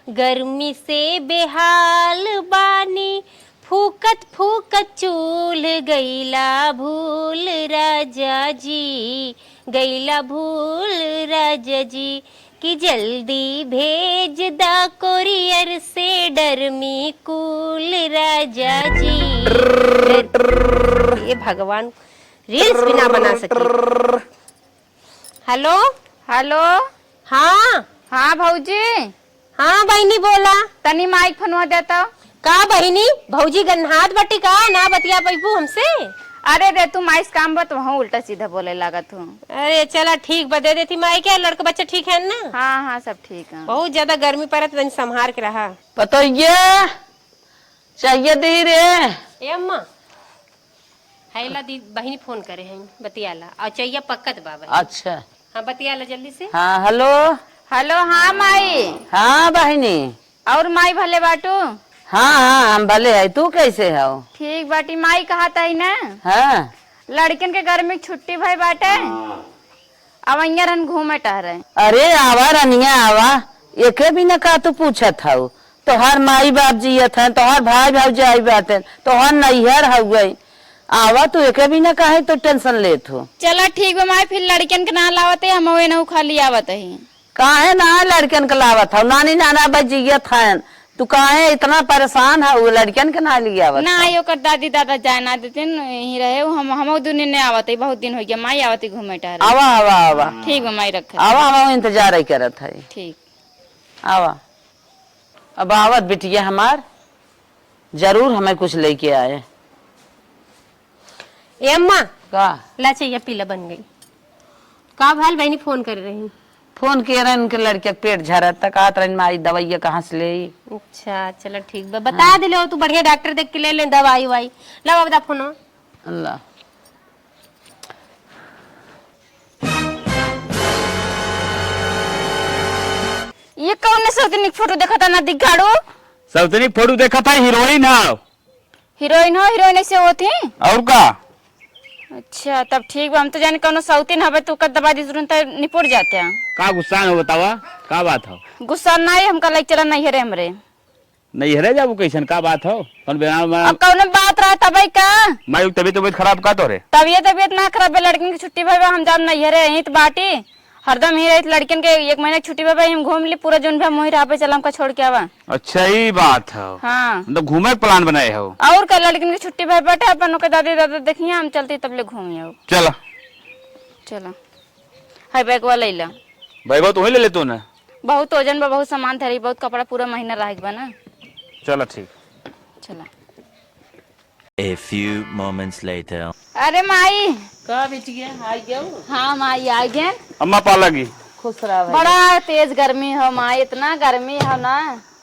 गर्मी से बेहाल बानी, फूकत फूकत चूल गईला भूल राजा जी, गईला भूल राजा जी, कि जल्दी भेज दा कोरियर से डरमी कूल राजा जी। ये भगवान रील्स भी ना बना सके। Hello hello. हाँ हाँ भौजी। हाँ बहनी बोला। तनी माइक फनवा देता। का बहनी भौजी गन्हात बटी का ना बतिया पैबू हमसे। अरे रे तू माइस काम बत वहाँ उल्टा सीधा बोले लागत हूँ। अरे चला ठीक बता देती माई। क्या लड़का बच्चा ठीक है ना? हाँ हाँ सब ठीक है। बहुत ज्यादा गर्मी पड़त तनी संभार के रहा। पतो ये चाहिए दी रे। ए अम्मा हैला दी बहनी फोन करे हैं बतियाला और चाहिए पक्कत बाबा। अच्छा हाँ बतियाला जल्दी से। हाँ हेलो। हेलो हाँ माई। हाँ बहनी। और माई भले बाटू। हाँ हाँ हम भले है। तू कैसे हो? ठीक बाटी माई कहा था ना। हाँ लड़कन के घर में छुट्टी भाई बाटे अब अन घूमे टहरे। अरे आवा रनिया आवा। एके भी न का तू पूछत हो। तोहार माई बाप जियत है, तोहार भाई भाई बाटे, तोहार नैहर हो गई। आवा तू एके भी न काहे तो टेंशन लेत हो। चला ठीक बा माई। फिर लड़कन के ना लावते हम न खाली आवत ही। काहे ना लड़कन के लावत हो? नानी नाना बा जियत है, तू काहे इतना परेशान है? वो लड़कन के ना लिया ना यो कर दादी दादा जाए ना देते यही रहे। हम दुनिया ने आवत है बहुत दिन हो गया। माई आवत घूमे टहरे। आवा आवा आवा। ठीक बा माई रख। आवा हम इंतजार ही करत है। ठीक आवा। अब आवत बिटिया हमार जरूर हमें कुछ लेके आए। ए अम्मा का ला चाहिए पीला बन गई। का भाल बहनी फोन कर रही। फोन किए रहे उनके लड़के के पेट झरत तक आत रही माई दवाइया कहाँ से ले। अच्छा चलो ठीक बा बता दिले तू बढ़िया डॉक्टर देख के ले ले दवाई वाई। ला बता फोन। अल्लाह ये कौन सौतनी फोटो देखा था ना दिखाड़ो। सौतनी फोटो देखा था हीरोइन है। हीरोइन हो? हीरोइन ऐसे होती और का? अच्छा तब ठीक बा। हम तो जाने कौन सौतीन हवे तू कर दबा दी तुरंत निपट जाते हैं। का गुस्सा हो बतावा का बात हो? गुस्सा ना है हमका लाइक चला नहीं है हमरे नहीं हरे जाबू कैसन का बात हो? कौन अब कौन बात रहा तब का माई तबीयत खराब का तो रे? तबीयत ना खराब है। लड़कन की छुट्टी भाई हम जान नहीं है यही तो बाटी हरदम ही रही। लड़कन के 1 महीने की छुट्टी भाई हम घूम ली पूरा जोन भी मोही रहा चला हमका छोड़ के आवा। अच्छा ही बात है। हाँ मतलब घूमे प्लान बनाए हो? और का लड़कन की छुट्टी भाई बैठे अपन के दादी दादा देखिए हम चलते तब ले घूमे आओ। चला चलो हाय बैग वाला ला बैगो तू ही ले तू ना। बहुत वजन बा बहुत सामान धरी बहुत कपड़ा पूरा महीना रह बा ना। चला ठीक। चला। A few moments later. अरे माई का बिटिया आई गयो? हाँ माई आ गए। अम्मा पा लगी। खुश रहा भाई। बड़ा तेज गर्मी हो माई। इतना गर्मी है ना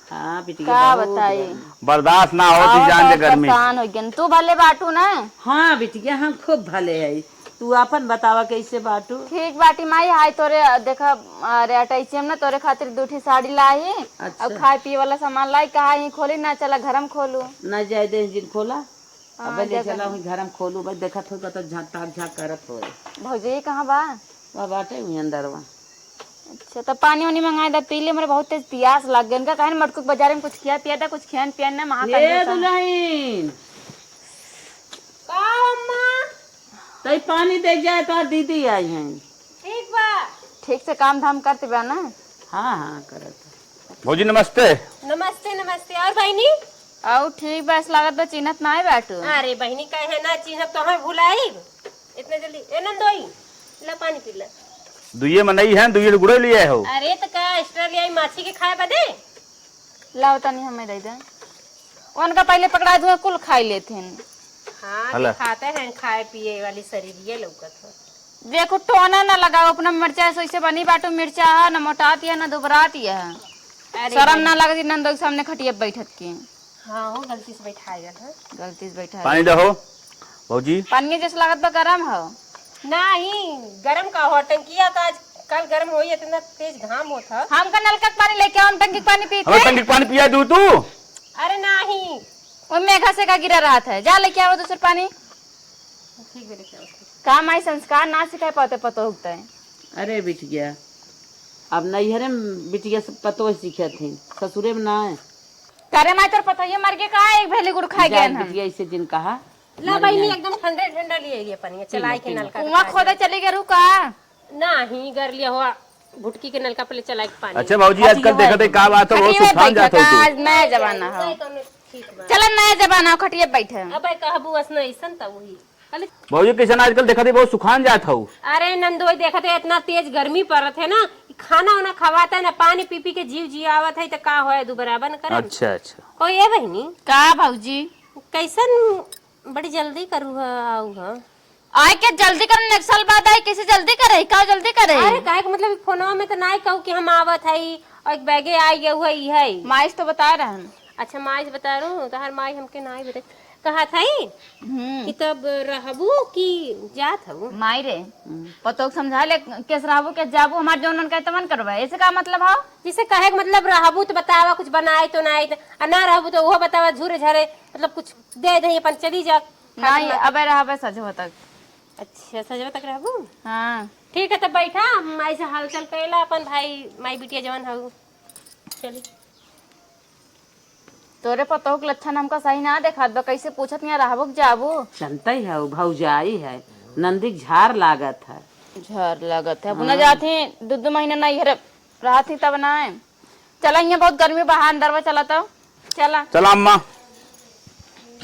हाँ बिटिया का बताई। बर्दाश्त ना हो ती जान दे गर्मी। परेशान हो गए तू भले बाटू ना। हाँ बिटिया हम खूब भले है। तू अपन बतावा कैसे बाटू? ठीक बाटी माई हाय तोरे देखा अरे अटैची हम ना तोरे खातिर 2 साड़ी लाई। अच्छा। अब खाए पिए वाला सामान लाई कहा ही खोली ना चला घर में खोलू न जाए दे जिन खोला। अब ले जगह। चला घर में खोलू बस देखत हो तो झाक ताक झाक करत हो। भौजी कहाँ बा? वह बाटे हुई अंदर वहाँ। अच्छा तो पानी वानी मंगाए दा पी ले। मेरे बहुत तेज प्यास लग गई। इनका कहे मटकू बाजार में कुछ खिया पिया था कुछ खियान पियान ना महा ले दुल्हन तई पानी दे जाए तो दीदी आई हैं। ठीक बा। ठीक से काम धाम करते बा ना। हाँ हाँ करत। भौजी नमस्ते। नमस्ते नमस्ते। और बहनी और ठीक बस लागत बा चिन्हत ना है बैठू। अरे बहनी कहे ना चिन्ह तो हमें भुलाई इतने जल्दी। ए नंदोई ला पानी पी ले। दुइये मनई है दुइये गुड़े लिए हो। अरे तो का एक्स्ट्रा ले आई माछी के खाए बदे। लाओ तनी हमें दे दे। उनका पहले पकड़ा दूं कुल खाई लेते हैं। हाँ खाते हैं खाए पिए वाली शरीर ये लौकत हो। देखो टोना ना लगाओ अपना मिर्चा ऐसे बनी बाटू मिर्चा है ना मोटाती है ना दुबराती है। शर्म ना लगती नंदो के सामने खटिया बैठत के। हाँ हो गलती से बैठाएगा। गलती से बैठा पानी दहो भौजी। पानी जैसे लागत बा गरम हो। नहीं गरम का हो टंकिया का कल गरम हो इतना तेज घाम होता। हमका नलका के पानी लेके आओ टंकी के पानी पीते। हमें टंकी पानी पिया दू तू। अरे नहीं वो मेघा से का गिरा रहा था। जा लेके आओ दूसरा पानी। ठीक है लेके आओ। काम आई संस्कार ना सिखाए पाते पतो होता है। अरे बिटिया अब नैहरे में बिटिया से पतो सीखे थी, ससुरे में ना है। करे माई तोर पता ये मर के कहा एक भेली गुड़ खा गया हम। बिटिया इसे दिन कहा ला बहनी एकदम ठंडे ठंडा लिए पानी चलाए के नलका कुआं खोदा चली गया रुका नहीं कर लिया हुआ भुटकी के नलका पहले चलाए के पानी। अच्छा भाजी आजकल देखते का बात है वो सुखान जात हो तू। आज नया जमाना हो, ठीक बा चल नया जमाना हो, खटिए बैठे। अब कहबू असना ऐसन त वही खाली। भाजी किसान आजकल देखते बहुत सुखान जात हो। अरे नंदोई देखते इतना तेज गर्मी पड़त है ना, खाना वाना खवाता है ना, पानी पी पी के जीव जियावत है तो का होए दू बराबर न करे। अच्छा अच्छा कोई है बहनी का भौजी कैसन बड़ी जल्दी करू आऊ हां आए के जल्दी कर, एक साल बाद आई कैसे जल्दी करे, का जल्दी करे। अरे काहे के मतलब फोनवा में तो नहीं कहू कि हम आवत है और एक बैगे आई गए हुआ ई है। माइस तो बता रहा है। अच्छा माई बता रू तो हर माई हमके नहीं बता कहा था कि तब रहबू की जात हूँ माई रे पतो समझा ले केस रहबू के जाबू हमार जोन मन कहते मन करबे, ऐसे का मतलब हो। जिसे कहे के मतलब रहबू तो बतावा कुछ बनाए तो नहीं और ना रहबू तो वो बतावा झूरे झरे मतलब कुछ दे दे अपन चली जा नहीं अबे रहबे सजो तक। अच्छा सजवा तक रहबू हाँ ठीक है तब बैठा हम ऐसे हालचाल कैला अपन भाई माई बिटिया जवान हूँ चली। तोरे पतो के लक्षण हमको सही ना देखा दो, कैसे पूछत नहीं रहबू के जाबू। जनता ही है, भौजाई है, नंदी झार लागत है। झर लगत है अपना जाती 2 महीने नहीं है रहा थी तब ना है। चला यहाँ बहुत गर्मी बाहर अंदर में चला तो चला चला अम्मा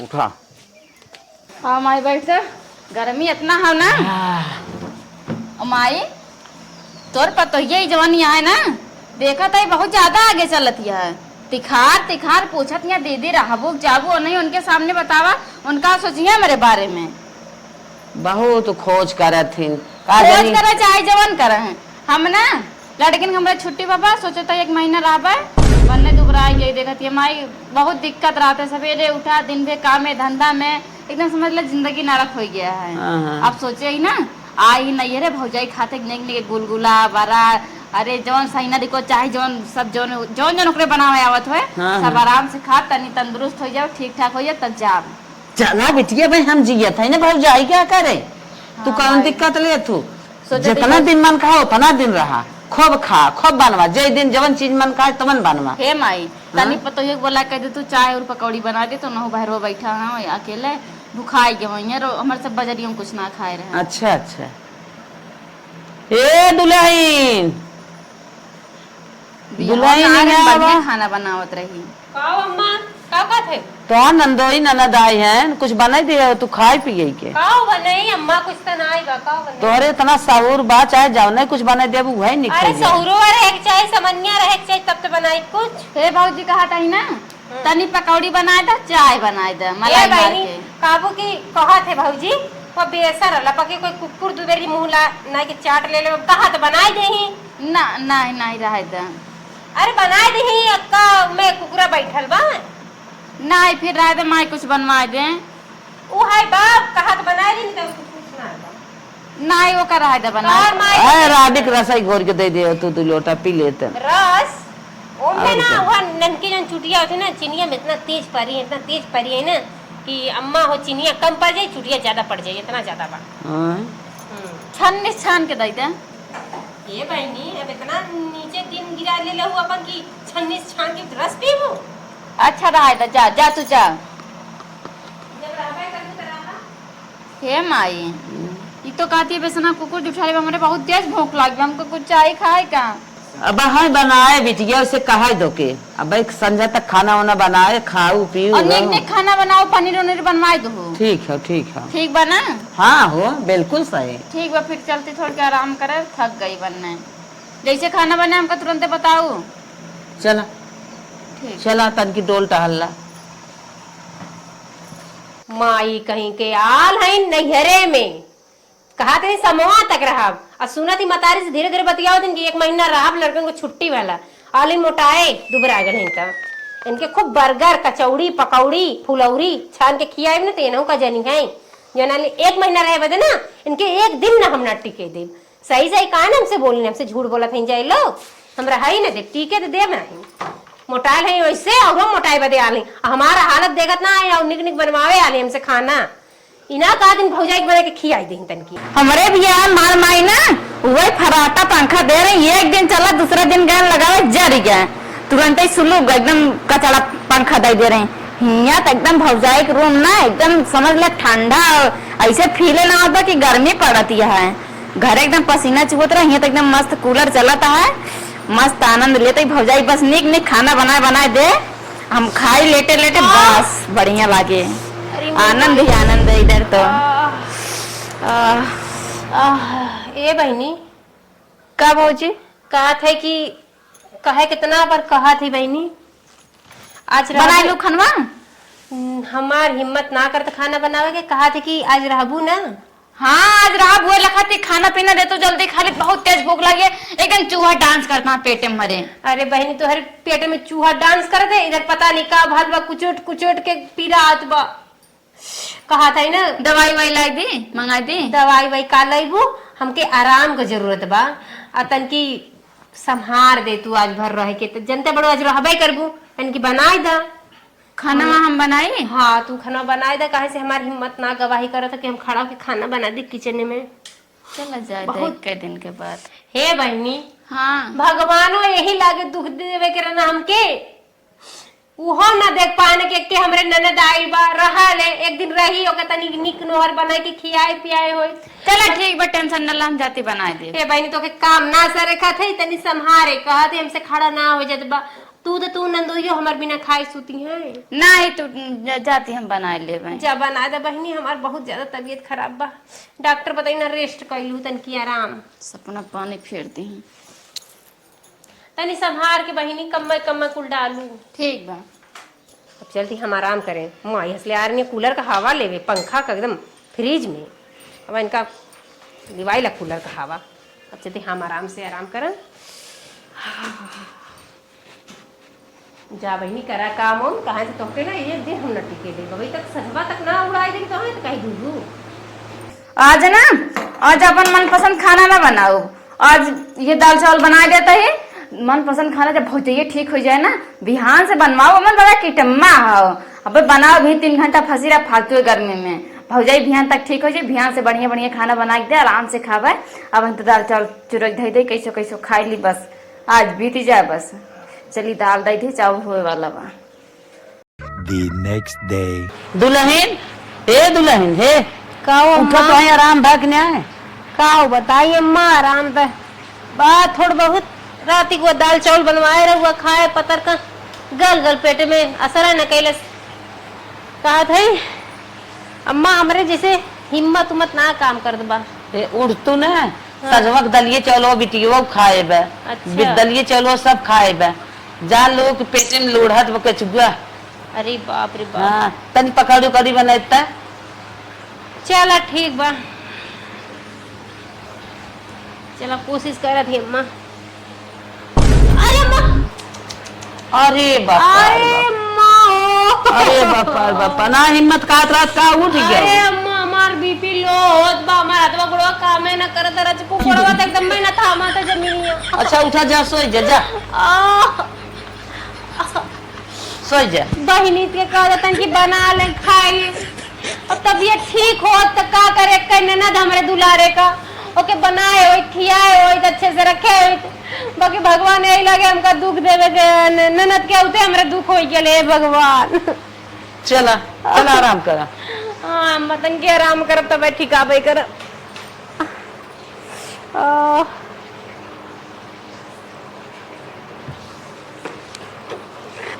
उठा। हाँ माई बैठ जा, गर्मी इतना है ना। माई तोर पतो ये जवानी है ना, देखा था बहुत ज्यादा आगे चलत है। तिखार तिखार पूछत या दीदी रहबू जाबू नहीं, उनके सामने बतावा उनका सोचिए मेरे बारे में। बहुत खोज करत थी खोज करे चाहे जवन करे हम ना लड़किन हमरा छुट्टी बाबा सोचे तो 1 महीना रहबे बनने दुबरा यही देखती है माई बहुत दिक्कत रहते, सवेरे उठा दिन भर काम में धंधा में एकदम समझ ले जिंदगी नरक हो गया है। अब सोचे ही ना आई नहीं रे भौजाई खाते निक गुलगुला बड़ा अरे जौन सही ना दिको चाहे जौन सब जौन जौन जौन ओकरे बनावे आवत होए सब आराम से खा तनी तंदुरुस्त हो जाओ ठीक ठाक हो जाए तब जाब। चला बिटिया भाई हम जियत है ना भौजाई क्या करे। तू कौन दिक्कत ले तू जितना दिन मन खा उतना दिन रहा, खूब खा खूब बनवा, जे दिन जवन चीज मन खाए तवन बनवा। हे माई तनी पतो ये बोला कह दे तू चाय और पकौड़ी बना दे तो ना बाहर बैठा है अकेले भुखाई गए हमारे सब बजरियों कुछ ना खाए रहे। अच्छा अच्छा ए दुल्हन बढ़िया खाना बनावत रही। काओ अम्मा का बात है तो नंदोई ननद आई है कुछ बनाई दे तू खाए पिए के। काओ बने अम्मा कुछ तो नहीं बा काओ बने तोहरे इतना साउर बा चाहे जाओ नहीं कुछ बनाई दे वही निकल। अरे सहुरो रहे के चाहे समन्या रहे के चाहे तब तो बनाई कुछ। हे भौजी कहा था ना तनी पकौड़ी बनाए दे चाय बनाए दे मलाई मार के काबू की कहा थे भौजी वो बेसर लपके कोई कुकुर दुबेरी मुहला नहीं के चाट ले ले कहा तो बनाई दे ही ना नहीं नहीं रहे दे। अरे बनाई दे ही अक्का मैं कुकुरा बैठल बा नहीं फिर रहे दे माई कुछ बनवा दे वो है बाप कहा तो बनाई दी तो कुछ ना नहीं वो कर रहे दे बना और माई ए राधिक रसाई घोर के दे दे तू लोटा पी लेते रस ओमे ना वो ननकी जन चुटिया होती ना चिनिया में इतना तेज परी है ना कि अम्मा हो चिनिया कम पड़ जाए चुटिया ज्यादा पड़ जाए इतना ज्यादा बा। छान के दे दे ये बहनी अब इतना नीचे दिन गिरा ले लो अपन की छन्नी छान के रस पीबू। अच्छा रहे दे जा जा तू जा। जब रहबे करू त रहा हे माई ये तो कहती है बेसना कुकुर जुठाले हमारे बहुत तेज भूख लगी हमको कुछ चाय खाए का। अब हाँ बनाए बिटिया उसे कहा दो के अब एक संध्या तक खाना वाना बनाए खाऊ पीऊ और निक खाना बनाओ पनीर उनीर बनवाए दो। ठीक है ठीक बना हाँ हो बिल्कुल सही ठीक बा फिर चलती थोड़ी के आराम करे थक गई बनने जैसे खाना बने हमको तुरंत बताओ। चला ठीक चला तन की डोल टहलला माई कहीं के आल है नैहरे में कहा थे समोआ तक रहा और सुनती मतारी से धीरे धीरे बतियाओ दिन की 1 महीना रहा लड़कन को छुट्टी वाला आली मोटाए दुबरा गए तब इनके खूब बर्गर कचौड़ी पकौड़ी फुलौरी छान के खियाए ना तो इनहू का जनी है जो ना 1 महीना रहे बदे ना इनके 1 दिन ना हम ना टिके दे सही कहा ना हमसे बोली हमसे झूठ बोला था जाए लोग हमरा है ना दे टीके तो दे नहीं मोटाइल है वैसे और हम मोटाई बदे आले हमारा हालत देखत ना है और निक बनवावे आले हमसे खाना इना का दिन भौजाई बना के खियाई दे तन की हमारे भी मार माई ना वही फराटा पंखा दे रही, एक दिन चला दूसरा दिन गए लगावे जर गए, तुरंत ही सुलू एकदम कचड़ा पंखा दे रहे। यहाँ तो एकदम भौजाई के रूम ना एकदम समझ ले ठंडा, ऐसे फीले ना होता कि गर्मी पड़ती है, घर एकदम पसीना चुहत रहा। यहाँ तो एकदम मस्त कूलर चलाता है, मस्त आनंद लेते भौजाई, बस निक निक खाना बनाए दे, हम खाई लेटे लेटे बस बढ़िया लागे, आनंद ही आनंद है इधर तो। ए बहनी का भौजी कहा थे कि कहे कितना बार कहा थी बहनी आज बना लू खनवा। हमार हिम्मत ना करते खाना बनावे के, कहा थे कि आज रहबू ना। हाँ आज रहा बुए लखा थी, खाना पीना दे तो जल्दी खा ले, बहुत तेज भूख लगी है, एकदम चूहा डांस करता पेटे में मरे। अरे बहनी तो हर पेट में चूहा डांस कर दे, इधर पता नहीं का भाल बा कुचोट कुचोट के पीरा आत बा। कहा था ना दवाई वाई लाई दी, मंगाई दी दवाई वाई का लाइबू, हमके आराम का जरूरत बा, अतन की संहार दे तू आज भर रहे के, तो जनते बड़ो आज रहबे करबू, इनकी बनाई दा खाना हम बनाई। हाँ तू खाना बनाए दे, कहे से हमारी हिम्मत ना गवाही करत कि हम खड़ा होके खाना बना दी किचन में। चला जाए बहुत कई दिन के बाद। हे बहनी हाँ भगवानो यही लागे दुख देवे के रहना हमके, उहो ना देख पाने के हमरे ननद आई बा रहा ले, एक दिन रही ओके तनी निक नोहर बनाए के खियाए पियाए होई। चला ठीक बा, टेंशन न ला, हम जाती बनाए दे। हे बहनी तो के काम ना सरे का थे, तनी संहारे कहा थे हमसे खड़ा ना हो जात बा, तू नंदोइयो हमार बिना खाए सूती है। नहीं तू जाती हम बनाए ले भाई। जा बना दे बहनी, हमार बहुत ज्यादा तबीयत खराब बा, डॉक्टर बताई ना रेस्ट कैलू तन की आराम, सपना पानी फेर दी तनी संहार के बहनी, कम्मा कुल डालू। ठीक बा अब चलती हम आराम करें, माई हंसले आ रही है कूलर का हवा लेवे, पंखा का एकदम फ्रिज में, अब इनका दिवाई ला कूलर का हवा। अब चलती हम आराम से आराम करें। जा बहनी करा काम हम कहाँ से तोहके ना एक दिन हम न टिके दे, अभी तक सजवा तक ना उड़ाई दे तो कहीं दूर आज ना, आज अपन मनपसंद खाना ना बनाओ, आज ये दाल चावल बना देता है, मनपसंद खाना जब भौजाइए ठीक हो जाए ना बिहान से बनवाओ, मन बड़ा किटम्मा हो, अब बनाओ भी 3 घंटा फंसी रहा फालतू है गर्मी में, भौजाई बिहान तक ठीक हो जाए, बिहान से बढ़िया बढ़िया खाना बना के दे, आराम से खावे। अब हम तो दाल चावल चुरक धई दे कैसो कैसो खाई ली, बस आज बीत जाए बस। चली दाल दई थी चावल हुए वाला बा। The next day. दुल्हन दुल्हन हे का उठो तो आराम भागने आए का बताइए अम्मा, आराम तो बात थोड़ा बहुत रात को दाल चावल बनवाए रहुआ खाए पतर का गल पेट में असर न कैलस। कहा था अम्मा हमरे जैसे हिम्मत उम्मत ना काम कर दबा, उड़ तू न सजवक दलिए चलो बिटियो खाए बे, अच्छा। दलिए चलो सब खाए बे, जा लोग पेटे में लोढ़त बके चुआ। अरे बाप रे बाप। हाँ तनी पकौड़ी करी बनाता, चला ठीक बा, चला कोशिश कर थी अम्मा। अरे अम्मा, अरे बापा अरे बापा ना हिम्मत का रात का उठ अरे गया। अम्मा हमार बीपी लो होत बा, हमार हाथवा गोड़वा कामे ना करत रच को गोड़वा त एकदम में ना था माता जमीनिया। अच्छा उठा जा सोई जा सोई जा। बहिनी के कह देतन कि बना ले खाई ले, अब तबीयत ठीक हो तो का करे, कहीं ननद हमरे दुलारे का ओके बनाए हो खियाए हो अच्छे से रखे हो, बाकी भगवान यही लगे हमका दुख देवे के, ननद के होते हमरे दुख हो गए भगवान। चला चला आराम करा। हाँ मतन के आराम करब तब ठीक आबे कर।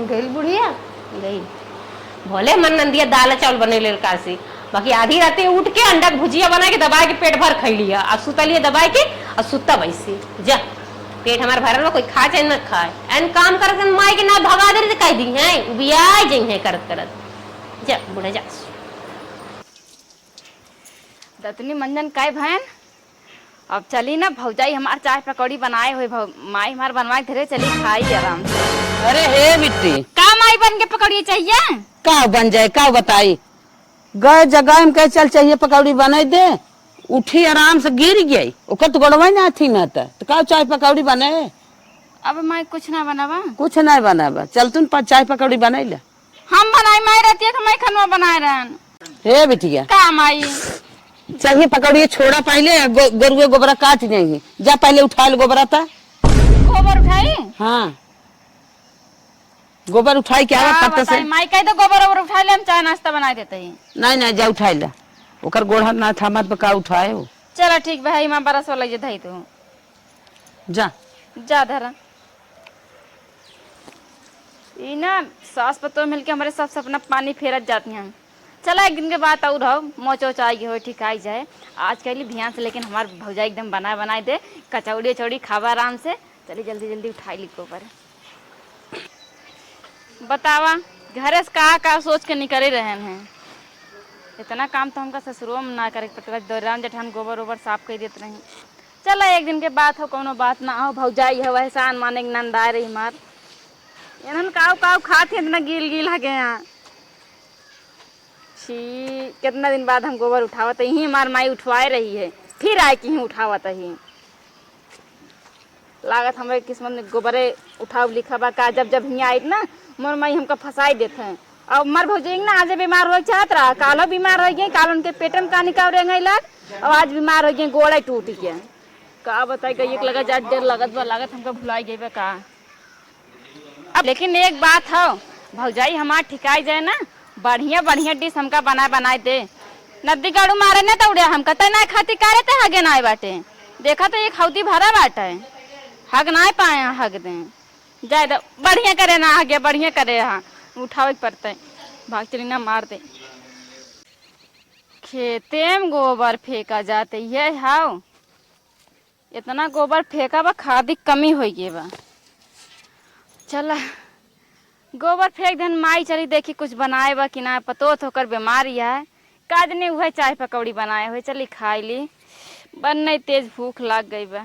गई बुढ़िया गई, भोले मन नंदिया दाल चावल बने ले सी, बाकी आधी रात उठ के अंडा भुजिया बना के दबाए के पेट भर खाई लिया, और सुतलिए दबाए के और सुता वैसे जा, पेट हमारे भरल कोई खा चाहे न खाए, एन काम कर माई के ना भगा दे कह दी है उबिया जाइ है करत करत, जा बुढ़ा जा। दतनी मंजन काय भैन, अब चली ना भौजाई हमार चाय पकौड़ी बनाए हुए, माई हमार बनवाए धरे चली खाई आराम से। अरे हे बिट्टी का माई बन के पकौड़ी चाहिए, का बन जाए का बताई, गए जगह में कह चल चाहिए पकौड़ी बनाई दे, उठी आराम से गिर गई, ओकर तो गड़वा ना थी ना तो का चाय पकौड़ी बने। अब माई कुछ ना बनावा, कुछ नहीं बनाबा, चल तुम चाय पकौड़ी बनाई ले। हम बनाई माई रहती है तो मैं खनवा बनाए रहन। हे बिटिया का माई चाहिए पकड़िए छोड़ा पहले गरुए गोबरा काट जाएंगे। जा पहले उठा लो गोबरा था। गोबर उठाई? हाँ गोबर उठाई क्या हाँ, पत्ता से। माई कही तो गोबर ओबर उठा ले, हम चाय नाश्ता बना देते हैं। नहीं नहीं जा उठाई ला। ओकर गोड़ा ना था मत बका उठाए हो। चलो ठीक भाई, माँ बरस वाला ये धई तो जा जा धरा। ई ना सास पतो मिलके हमारे सब सपना पानी फेरत जाती हैं। चला एक दिन के बाद और रहो मोच वोच आई हो ठीक आई जाए। आज कल ध्यान से, लेकिन हमार भौजा एकदम बनाए दे कचौड़ी चौड़ी खावा आराम से। चलिए जल्दी जल्दी उठाई ली गोबर। बतावा घरे से का सोच के निकले रहे हैं। इतना काम तो हमका ससुरों में ना करे पड़ता। दौरान जेठान गोबर ओबर साफ कर देते रही। चला एक दिन के बात हो, कोनो बात ना हो। भौजाई है एहसान माने के नंद आए रही मार एनन काव खाते इतना गिल गिल है यहाँ। छी कितना दिन बाद हम गोबर उठावत ही हमार माई उठवाए रही है, फिर आए कि ही उठावत ही। लागत हमारे किस्मत में गोबरे उठाव लिखा बा का। जब जब हियाँ आई ना मोर माई हमका फंसाई देते हैं। अब मर भौजाई ना आज बीमार हो चाहत रहा, कालो बीमार हो गए, काल उनके पेट में का निकाल रहे लग। अब आज बीमार हो गए, गोड़ा टूट गया। का बताई गई एक लगत आज देर लगत बा, लागत हमका भुलाई गई बा का। अब लेकिन एक बात हो, भौजाई हमार ठिकाई जाए ना, बढ़िया बढ़िया डिश हमका बनाए दे। नदी गाड़ू मारे ना तो उड़े हम कहते ना खाती करे थे हगे ना बाटे। देखा तो एक हौदी भरा बाटे, हग ना पाए हग दे जाए तो बढ़िया करे ना आगे बढ़िया करे। हाँ उठावे पड़ते भाग चली ना मार दे। खेते में गोबर फेंका जाते ये हाउ इतना गोबर फेंका बा, खाद की कमी हो गई बा। चला गोबर फेंक देन माई चली देखी कुछ बनाए बा कि ना। पतो होकर बीमारी है काज नहीं हुआ, चाय पकौड़ी बनाए हुए चली खाई ली। बन नहीं तेज भूख लग गई बा।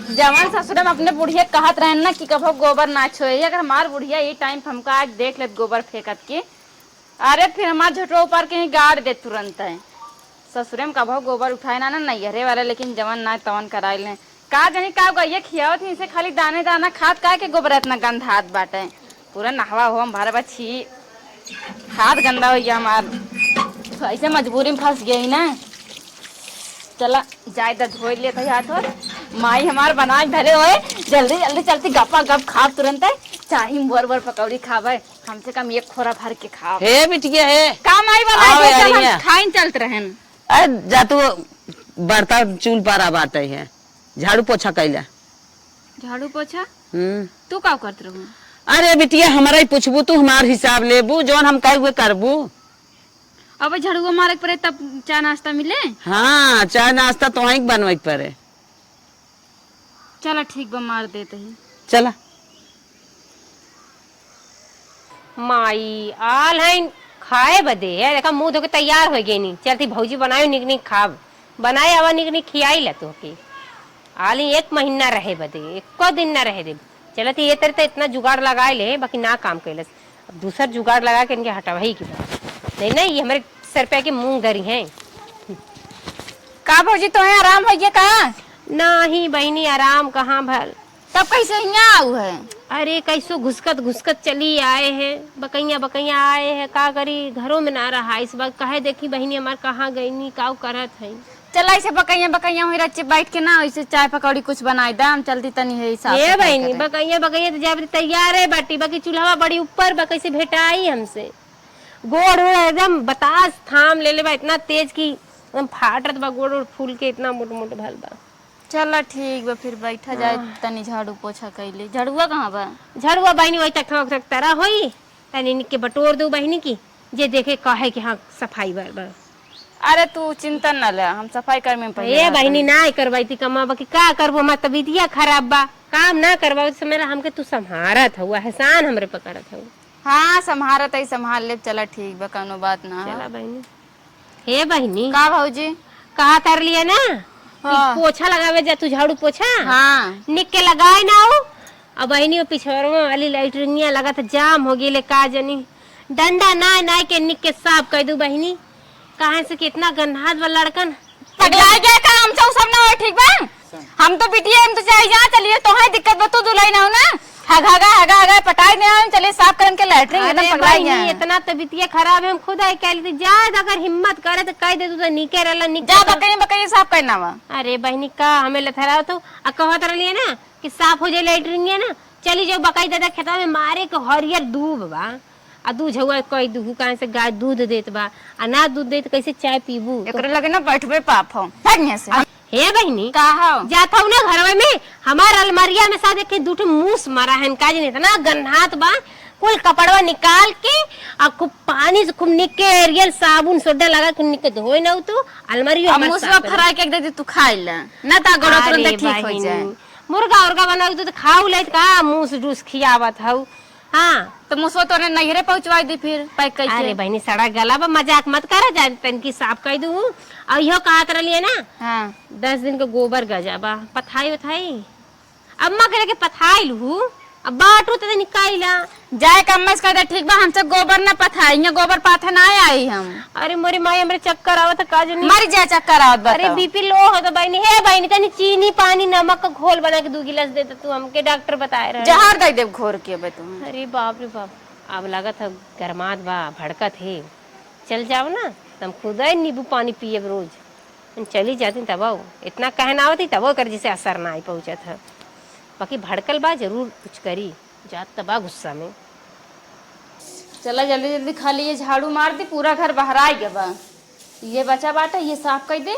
जवान ससुर में अपने बुढ़िया कहत रहे ना कि कभो गोबर ना छोए। अगर हमार बुढ़िया ये टाइम हमका आज देख ले गोबर फेंकत के, अरे फिर हमार झटो ऊपर के ही गाड़ दे तुरंत है। ससुरे में कभो गोबर उठाए ना नैहरे वाले, लेकिन जवन ना तवन कराई ले का जानी का गइया खियावत ही से खाली दाने दाना खाद का के गोबर इतना गंधात बाटे। पूरा नहवा हो हम भरे बछी हाथ गंदा हो गया हमार। ऐसे मजबूरी में फंस गई ना। चला जाए तो धो लेते हाथ और माई हमार बनाए धरे होए। जल्दी जल्दी चलती गपा गप खा तुरंत है। चाहे बोर बोर पकौड़ी खावे, कम से कम एक खोरा भर के खाओ। हे बिटिया हे का माई बनाए खाइन चलते रहन। अरे जा तू बर्ता चूल पारा बाटे है, झाड़ू पोछा कैला। झाड़ू पोछा तू का करत रहू? अरे बिटिया हमारा ही पूछबू, तू हमार हिसाब लेबू, जौन हम कहे हुए करबू। अब झाड़ू मारे पड़े तब चाय नाश्ता मिले। हाँ चाय नाश्ता तो वहीं बनवाई पड़े। चला ठीक बा मार देते ही। चला माई आल है खाए बदे है। देखा मुंह धो के तैयार हो गई। नहीं चलती भौजी बनाए निक निक खाब, बनाए आवा निक निक खियाई ला तो के आली। एक महीना रहे बदे एको दिन ना रहे दे। चलती ये तरह तो इतना जुगाड़ लगाए ले, बाकी ना काम कैलस। अब दूसरा जुगाड़ लगा के इनके हटावा ही की बात नहीं। नहीं ये हमारे सर पे के मुंह गरी हैं। का भौजी तो है आराम हो गया का? नहीं बहनी आराम कहाँ भल। तब कैसे यहाँ आऊ है? अरे कैसो घुसकत चली आए हैं। बकैया आए हैं, का करी घरों में ना रहा। इस बार कहे देखी बहनी हमार कहाँ गई नी का करत है। चला ऐसे बकैया हुई रच्चे बैठ के ना ऐसे चाय पकौड़ी कुछ बनाई दाम चलती तनी है हिसाब। ये बहनी बकैया तो जब तैयार है बाटी, बाकी चूल्हा बड़ी ऊपर बकई से भेटाई हमसे। गोड़ एकदम बतास थाम ले बा इतना तेज की एकदम फाटत बा। गोड़ फूल के इतना मोट मोट भल बा। चला ठीक बा फिर बैठा जाए तनी झाड़ू पोछा कैले। झाड़ुआ कहाँ बा? झाड़ुआ बहनी वही तक तरह होई तनी निक के बटोर दो बहनी की, जे देखे कहे कि हाँ सफाई बा। अरे तू चिंता न ले, हम सफाई कर में पहले। ये बहनी ना करवाई थी कमा बाकी का करबो। हमार तबीयतिया खराब बा, काम ना करवाओ समय हमके तू संभारत हुआ एहसान हमरे पकड़त हुआ। हाँ संभारत है संभाल ले। चला ठीक बा कोनो बात ना। चला बहनी। हे बहनी का भौजी कहा कर लिया ना। हाँ। पोछा लगावे जा तू झाड़ू पोछा। हाँ निक के लगाए ना हो। अब बहनी पिछड़वा वाली लाइटरिंगिया लगा तो जाम हो गई ले का जनी। डंडा ना के निक के साफ कर दू बहनी। कहाँ से कितना गंधात वाला लड़कन पगला गया का हम सब ना ठीक बा। हम तो बिटिया हम तो चाहे जहाँ चलिए तो है दिक्कत बा। तू दुलाई ना हो ना हगा पटाई दे हम चले साफ करन के लैटरिन एकदम अरे पगलाई बहनी, है। इतना तबीयत खराब है, हम खुद आई कह ली जाए अगर हिम्मत करे तो कह दे तू तो निके रहला जा निके। बकई साफ करना वा। अरे बहनी का हमें लथरा तो कहत रही ना कि साफ हो जाए लैटरिन ना, चली जाओ बकाई दादा खेता में मारे के हरियर दूब बा आ दूध हुआ कई दूध कहाँ से गाय दूध देत बा आ ना दूध दे तो कैसे चाय पीबू। एकरे लगे ना बैठबे पाप हो भाग से। हे बहनी का हो जाता हूँ ना घर में हमार अलमारिया में शायद के दूठे मूस मारा है का जने इतना गन्हात बा, कुल कपड़वा निकाल के आ खूब पानी से खूब निके एरियल साबुन सोडा लगा के निके धोए ना तो अलमारियो अब मुसवा फ्राई के दे तू खाई ले ना ता गड़ो तुरंत ठीक हो जाए। मुर्गा उर्गा बना तो खाऊ ले का मूस डूस खियावत हऊ। हाँ तो मुसवा तोरे नैहरे पहुंचवाई दी फिर पैक कैसे। अरे बहनी सड़ा गला बा, मजाक मत करा जा तनकी साफ कह दू। और इहो कहत रही ना हाँ 10 दिन के गोबर गजा बा पथाई उथाई अम्मा करे के पथाई लू अब बाटू तो निकाला जाए कम्मस कर दे ठीक बा। हमसे गोबर ना पथाई गोबर पाथे ना आई हम। अरे मोरी माई हमरे चक्कर आवत का जो नहीं मर जा चक्कर आवत बता। अरे बीपी लो हो तो बहनी हे बहनी तनी चीनी पानी नमक का घोल बना के 2 गिलास दे तू हमके डॉक्टर बताए रहे। जहर दे देव घोर के बे तुम। अरे बाप रे बाप अब लागत है गरमात बा भड़कत है। चल जाओ ना तुम खुद ही नींबू पानी पिए रोज चली जाती तब इतना कहना आवती तब कर जैसे असर ना आई पहुंचत है। बाकी भड़कल बा जरूर कुछ करी जात तबा गुस्सा में। चला जल्दी जल्दी खा लिए झाड़ू मार दी पूरा घर बहराई गया बा। ये बचा बाटा ये साफ कर दे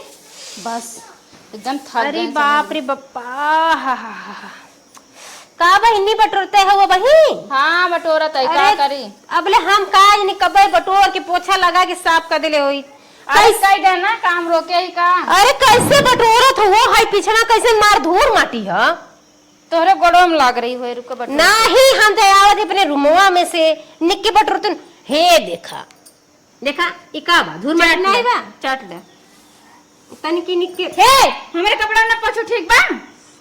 बस एकदम थक गए। अरे बाप रे बप्पा हा हा हा का बहिनी बटोरते है वो बही। हाँ बटोरा तय का करी अबले हम काज नहीं कबे बटोर के पोछा लगा के साफ कर देले होई। कैसे देना काम रोके ही का। अरे कैसे बटोरत हो हाय पिछड़ा कैसे मार धूर माटी है तोहरे गोड़ो में लग रही हो रुको बटोरा। नहीं हम तो आवत अपने रूमवा में से निक्के बटोरतन हे देखा देखा ई का बा धूर माटी नहीं बा चाट दे तनी की निक्के हे हमारे कपड़ा ना पछो ठीक बा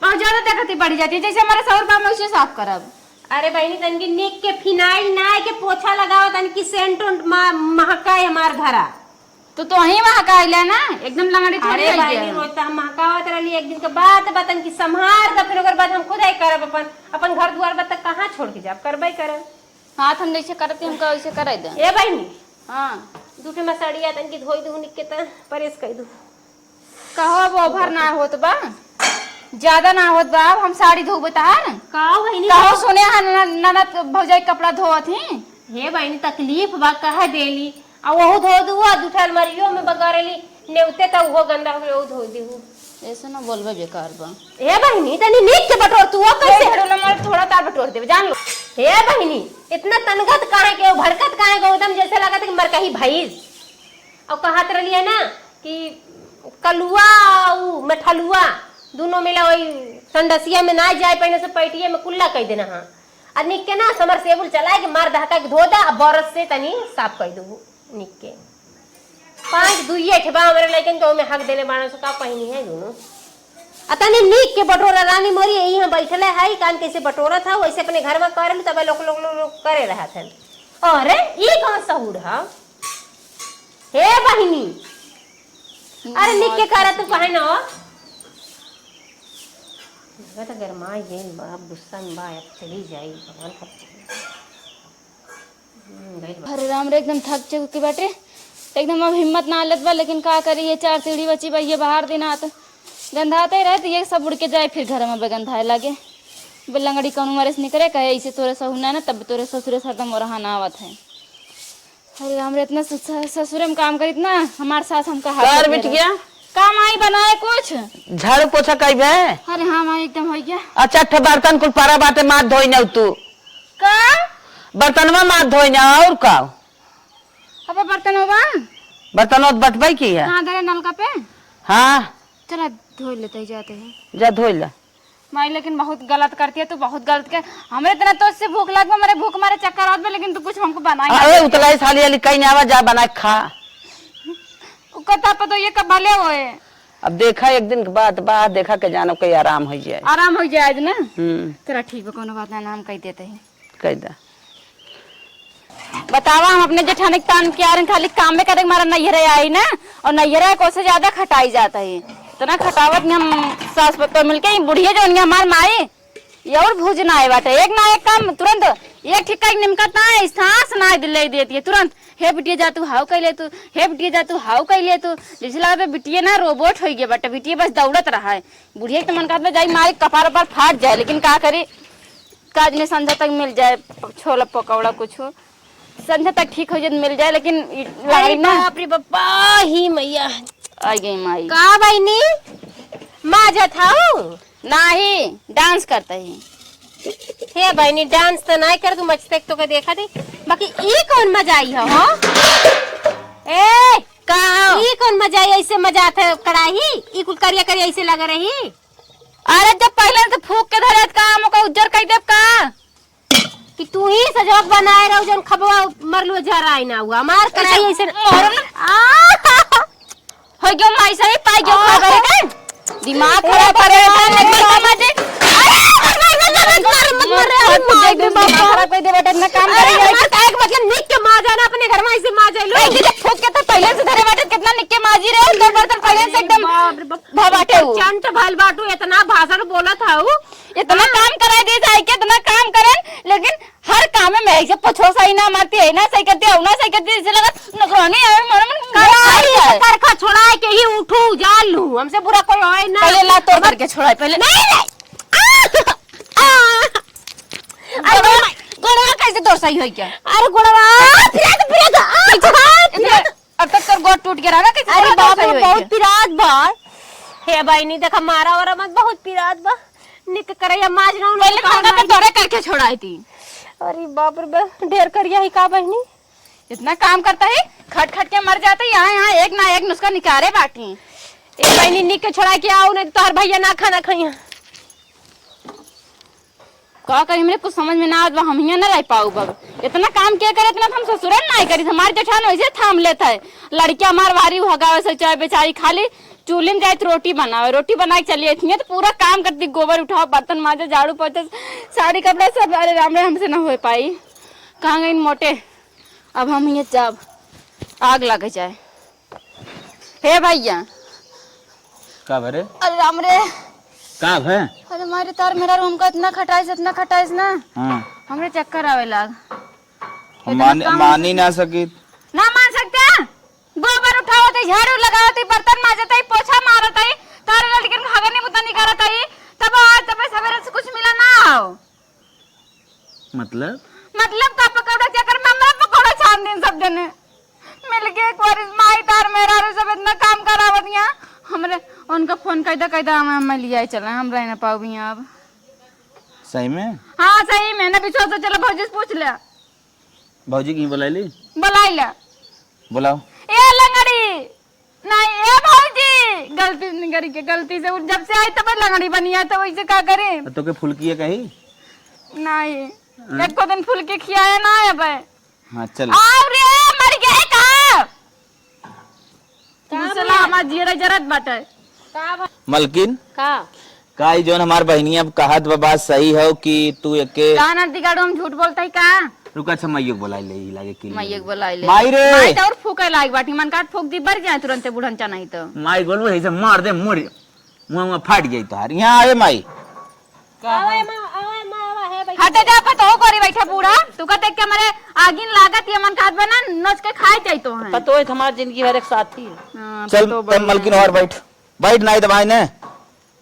बहुत ज्यादा देखती बढ़ जाती है जैसे हमारे सौर बा में उसे साफ करब। अरे बहनी तन की निक के फिनाइल ना के पोछा लगाओ तन की सेंट महकाए हमार घरा तो वही वहां का आइला ना एकदम लंगड़ी थोड़ी अरे आई बहनी है। रोज तो हम महकावत रहली एक दिन के बाद बतन की संभार द फिर ओकर बाद हम खुद ही करब अपन घर द्वार बत कहां छोड़ के जाब करबई करब। हाथ हम जैसे करते हम का वैसे करे दे। ए बहनी हां दूठे में साड़िया तन की धोई दू निक के त परेश कर दू कहो वो ओभर ना होत बा ज्यादा ना होत बा हम साड़ी धोबे तार का बहनी कहो सुने ननद भौजाई कपड़ा धोवत ही। हे बहनी तकलीफ बा कह देली आ वहु धो दू आ दूठा अलमारियो में बगारेली नेउते त वो गंदा हो गयो धो देहू। ऐसे ना बोलबे बेकार बा। ए बहनी तनी निक के बटोर तू कैसे हेडोला मार थोड़ा तार बटोर देबे जान लो। हे बहनी इतना तनगत काहे के भड़कत काहे के एकदम जैसे लगत कि मर कहीं भईस और कहत रहली है ना कि कलुआ उ मठलुआ दोनों मिला वही संडसिया में ना जाए पहले से पैटिए में कुल्ला कह देना। हां आ निक के ना समर सेबुल चला के मार दहका के धो दा आ बरस से तनी साफ कर दू निक के 5 दुइये ठेबा हमरे लेकिन तो में हक देले बाणा से का पहिनी है दोनों अतने निक के बटोरा रानी मोरी यही बैठले है कान कैसे बटोरा था वैसे अपने घर में कर तब लोग करे रहा था। अरे ये कौन सहूर है हे बहिनी अरे निक के करा तू कहे ना तो गरमा ये बाप गुस्सा में बा अब चली जाई भगवान कब अरे राम रे एकदम थक चुकी बाटे एकदम अब हिम्मत ना आलत बा लेकिन का करी ये 4 सीढ़ी बची बा ये बाहर दिन आत गंधाते ही रहे तो ये सब उड़ के जाए फिर घर में बेगंधाए लगे लंगड़ी कौन मरे से निकले कहे इसे तोरे सहुना ना तब तोरे ससुरे सरदम और ना आवत है। अरे हमरे इतना ससुरे में काम करी इतना हमारे साथ हमका हाथ बिट गया काम आई बनाए कुछ झाड़ू पोछा कई अरे हाँ माई एकदम हो गया। अच्छा ठे बर्तन कुल पारा बाटे मार धोई ना तू का बर्तन में मार धोई ना और का अब बर्तन होगा बर्तन बटवाई की है। हाँ दे नलका पे हाँ चला धो लेते ही जाते हैं जा धोई ला माई लेकिन बहुत गलत करती है तू बहुत गलत कर हमें इतना तो उससे भूख लग मेरे भूख मारे चक्कर आत में लेकिन तू कुछ हमको बना अरे उतलाई साली वाली कहीं आवा जा बना के खा कता पे तो ये कब भले होए अब देखा एक दिन के बाद देखा के जानो कहीं आराम हो जाए आराम हो जाए ना। तेरा ठीक है कोनो बात ना नाम कह देते हैं कह दा बतावा हम अपने जेठानी तान के आ रहे खाली काम में करे हमारा नैहरे आई ना और नैहरे को से ज्यादा खटाई जाता है इतना खटावत नहीं हम सास पत्तो मिलके बुढ़िया जो हमार माई ये और भूजना है बाटे एक ना एक काम तुरंत एक ठिका निमकत ना है सांस ना ले देती है तुरंत। हे बिटिया जा तू हाउ कैले तू, हे बिटिया जा तू हाउ कैले तू, जैसे लगा बिटिया ना रोबोट हो गया बाटे। बिटिया बस दौड़त रहा है। बुढ़िया के मन कहता जाई मारी कपार पर फाट जाए, लेकिन का करे काज में संध्या तक मिल जाए छोला पकौड़ा कुछ हो, संध्या तक ठीक हो जाए मिल जाए, लेकिन लड़ाई ना बाप रे बापा ही मैया आ गई माई। का बहनी माजा था नहीं डांस करता ही हे बहनी डांस तो नहीं कर तू मचते तो के देखा थी बाकी ई कौन मजा आई हो ए का ई कौन मजा आई ऐसे मजा आता कड़ाही ई कुल करिया करिया ऐसे लग रही। अरे जब पहले से फूक के धरे काम का उज्जर कह देब का कि तू ही सजवक बनाए रहो जन खबवा मरलो जराई ना हुआ हमार कड़ाई ऐसे हो गयो माई सही पाई गयो खबर है दिमाग खराब करे काम मतलब निक के माँ जाना अपने घर में ऐसे माँ जाए फूक के तो पहले से धरे बाटे कितना निक्के माजी रहे दो बर्तन पहले से एकदम भबाटे चंट भल बाटू इतना भाषण बोला था इतना काम करा दे जाए के इतना काम करन, लेकिन हर काम में मैं पछो सही ना मारती है ना सही करती है ना सही करती है, लगा नगरानी है मन करखा छोड़ा के ही उठू जान लू हमसे बुरा कोई होए ना। पहले ला तोड़ करके छोड़ा पहले नहीं गोड़वा कैसे तोड़ सही हो क्या? अरे गोड़वा अब तक तो गोड़ टूट गया ना कैसे? अरे बाप रे बहुत पिरात बा हे भाई नहीं देखा मारा वारा मत बहुत पिरात बा निक करैया माज ना पहले खाना पे तोड़े करके छोड़ाई थी। अरे बाप रे ढेर करिया ही का बहनी इतना काम करता है खट खट के मर जाता है। यहाँ एक ना एक नुस्खा निकारे बाटी ए बहनी निक के छोड़ा के आओ नहीं तो तोहर भैया ना खाना खाइया का कहीं हमरे कुछ समझ में ना आत हम हियां ना रह पाऊ बाबू इतना काम क्या करे इतना हम ससुरन नहीं करी हमारे जेठान वैसे थाम लेता है लड़कियां हमार वारी भगावे से चाहे बेचारी खाली चूल्हे जाए तो रोटी बनावे रोटी बना के चली थी तो पूरा काम करती गोबर उठाओ बर्तन माजे झाड़ू पोछे साड़ी कपड़ा सब। अरे राम रे हमसे ना हो पाई कहाँ गई मोटे अब हम ये जब आग लगे जाए हे भैया का भरे अरे राम रे का है अरे मारे तार मेरा रूम का इतना खटाइस ना हां हमरे चक्कर आवे लाग मानी ना सकी ना मान सकते गोबर उठावत झाड़ू लगावत बर्तन माजत पोछा मारत तारे लड़कन खागर नहीं मुता नहीं करत तब आज तब सवेरे से कुछ मिला ना हो मतलब का पकौड़ा चक्कर में हमरा पकौड़ा छान दिन सब जने मिल के एक बार माई तार मेरा रे सब इतना काम करावत यहां हमरे उनका फोन कैदा हम लिया चला हम रह ना पाऊ भी अब सही में। हां सही में ना बिछो तो चलो भौजी से पूछ ले भौजी की बुलाई ले बुलाओ ए लंगड़ी नहीं ए भौजी गलती नहीं करी के गलती से जब से आई तब लंगड़ी बनी है तो वैसे का करे तो के फुलकी है कहीं नहीं एक को दिन फुलकी खियाया ना है बे। हां चल आओ रे मर गए का चला हमार जीरा जरत बाटे का मलकिन का काई जोन हमार बहनिया कहत बा बात सही हो कि तू एके का ना दिगाड़ो हम झूठ बोलता है का रुका अच्छा मैयो बोलाई ले ही लागे कि मैं एक बोला ले माई रे माई तो और फूके लाग बाटी मन काट फूक दी बर जाए तुरंत बुढ़न चा नहीं तो माई गोलबो ऐसे मार दे मुड़ मुंह में फाट जाई तोहार यहां आए माई आवे माँ है भाई हटे जा पर तो करी बैठा बूढ़ा तू का देख के हमारे आगिन लागत ये मन खात बना नोच के खाए जाई तो है पतो है हमारी जिंदगी हर एक साथी है। हाँ, चल तो तब मलकिन और बैठ नहीं दबाई ने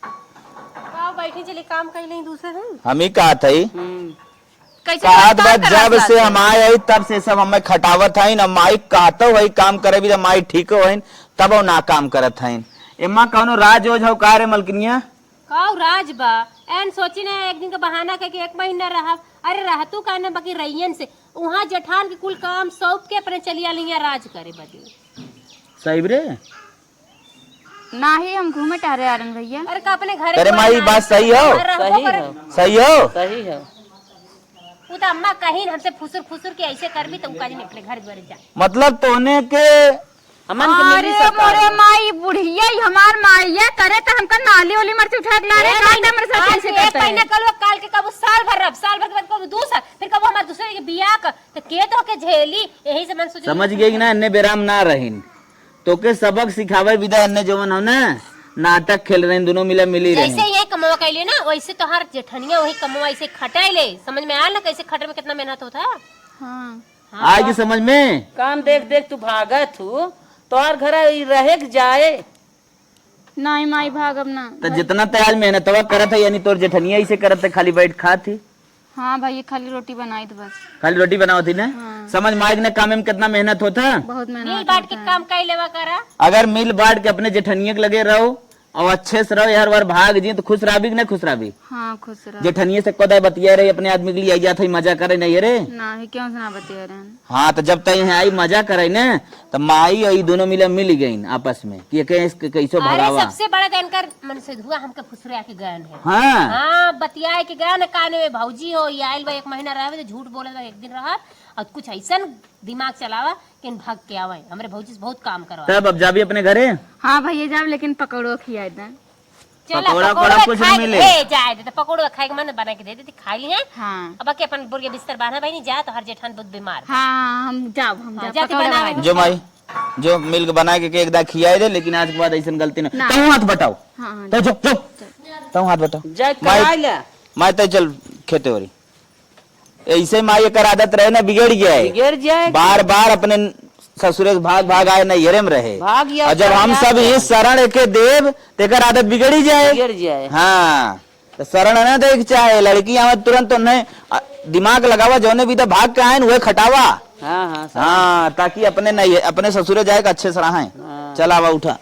का बैठी चली काम कर ले दूसरे दिन हम ही कहा थी कैसे कहत काम बा करा जब से हम आए आई तब से सब हमें खटावत है ना माई कहतो वही काम करे भी माई ठीक हो तब वो ना काम करत है एमा कौनो राज ओझ हो का रे मलकिनिया काऊ राज बा एन सोची ने एक दिन का बहाना करके एक महीना रहा अरे रहतू का ना बाकी रैयन से वहाँ जेठान के कुल काम सौंप के अपने चलिया लिया राज करे बदे सही रे नहीं हम घूमे टहरे आ रहे भैया अरे का अपने घरे अरे माई बात सही हो सही हो सही है वो तो अम्मा कहीं हमसे फुसुर के ऐसे कर भी तो उनका नहीं अपने घर द्वार जा मतलब तोने के हमन के मिली अरे मोरे माई बुढ़िया हमार माईया करे तो हमका नाली वाली मर्ची उठा के ला रे का हमरे साथ ऐसे एक करता महीना है कल काल के कब साल भर के बाद कब 2 साल फिर कब हमारे दूसरे के बियाह का तो के तो के झेली यही से मन सोच समझ गई कि ना अन्ने बेराम ना रहिन तो के सबक सिखावे विदा अन्ने जवन हो ना नाटक खेल रहे हैं, दोनों मिली रहे जैसे ये कमवा कैले ना वैसे तो हर जेठनिया वही कमवा ऐसे खटाइले। समझ में आया ना कैसे खटे में कितना मेहनत होता है। हाँ आएगी समझ में। काम देख देख तू भागत हूँ, तोहर घर रहे के जाए। नहीं माई भागब ना। तो जितना तैयार मेहनत करत है, यानी तोर जेठनिया इसे करत है, खाली बैठ खा थी। हाँ भाई, ये खाली रोटी बनाई थी बस। खाली रोटी बनाओ थी ना। समझ माइक ने काम में कितना मेहनत होता। बहुत मिल मेहनत बांट के काम कर लेवा करा। अगर मिल बांट के अपने जेठनिया के लगे रहो और अच्छे से रहो, यार बार भाग जी तो खुश रही कि नहीं खुश रही। हाँ खुश रह। जेठनिया से कदा बतिया रही, अपने आदमी के लिए आई जाता मजा करे नहीं रे। नहीं क्यों सुना बतिया रहे। हाँ तो जब तक आई मजा करे ना तो माई और दोनों मिल गई आपस में कि कैसो अरे भगावा। सबसे बड़ा जानकर मन से हुआ हमके फुसरे के गए है। हाँ हाँ बतिया के गए न काने में भौजी हो ये आइल बा 1 महीना रहे तो झूठ बोले एक दिन रहा और कुछ ऐसा दिमाग चलावा कि भाग के आवे। हमरे भौजी से बहुत काम करवा। तब अब जाबी अपने घरे। हाँ भैया जाब, लेकिन पकौड़ो खिया दे। चला पकौड़ा पकौड़ा कुछ खाए मिले। ए जाए दे तो पकौड़ा खाए के मन बना के दे देती खा ली है। हाँ अब के अपन बुढ़िया बिस्तर बांधा भाई नहीं जा तो हर जेठान बहुत बीमार। हाँ हम जाब, हम हाँ, जाब जाके पकौड़ा बनावे। बनाए। जो माई जो मिल्क बना के एकदा खियाए दे, लेकिन आज के बाद ऐसा गलती ना। ना। तुम हाथ बटाओ। हाँ हाँ तो जो तुम हाथ बटाओ। जाए कमा ले, माई तो चल खेते हो रही ऐसे माई एक आदत रहे ना बिगड़ गया है। गिर जाए। बार बार अपने ससुरे से भाग आए नैहरे में रहे। भाग या और जब हम सब ही शरण के देव तेकर आदत बिगड़ी जाए। गिर जाए। हाँ तो शरण न देख चाहे लड़की आवे तुरंत तो नहीं दिमाग लगावा, जोने भी तो भाग के आए वह खटावा। हाँ हाँ हाँ ताकि अपने नहीं अपने ससुरे जाए अच्छे से रहा। चल आवा उठा।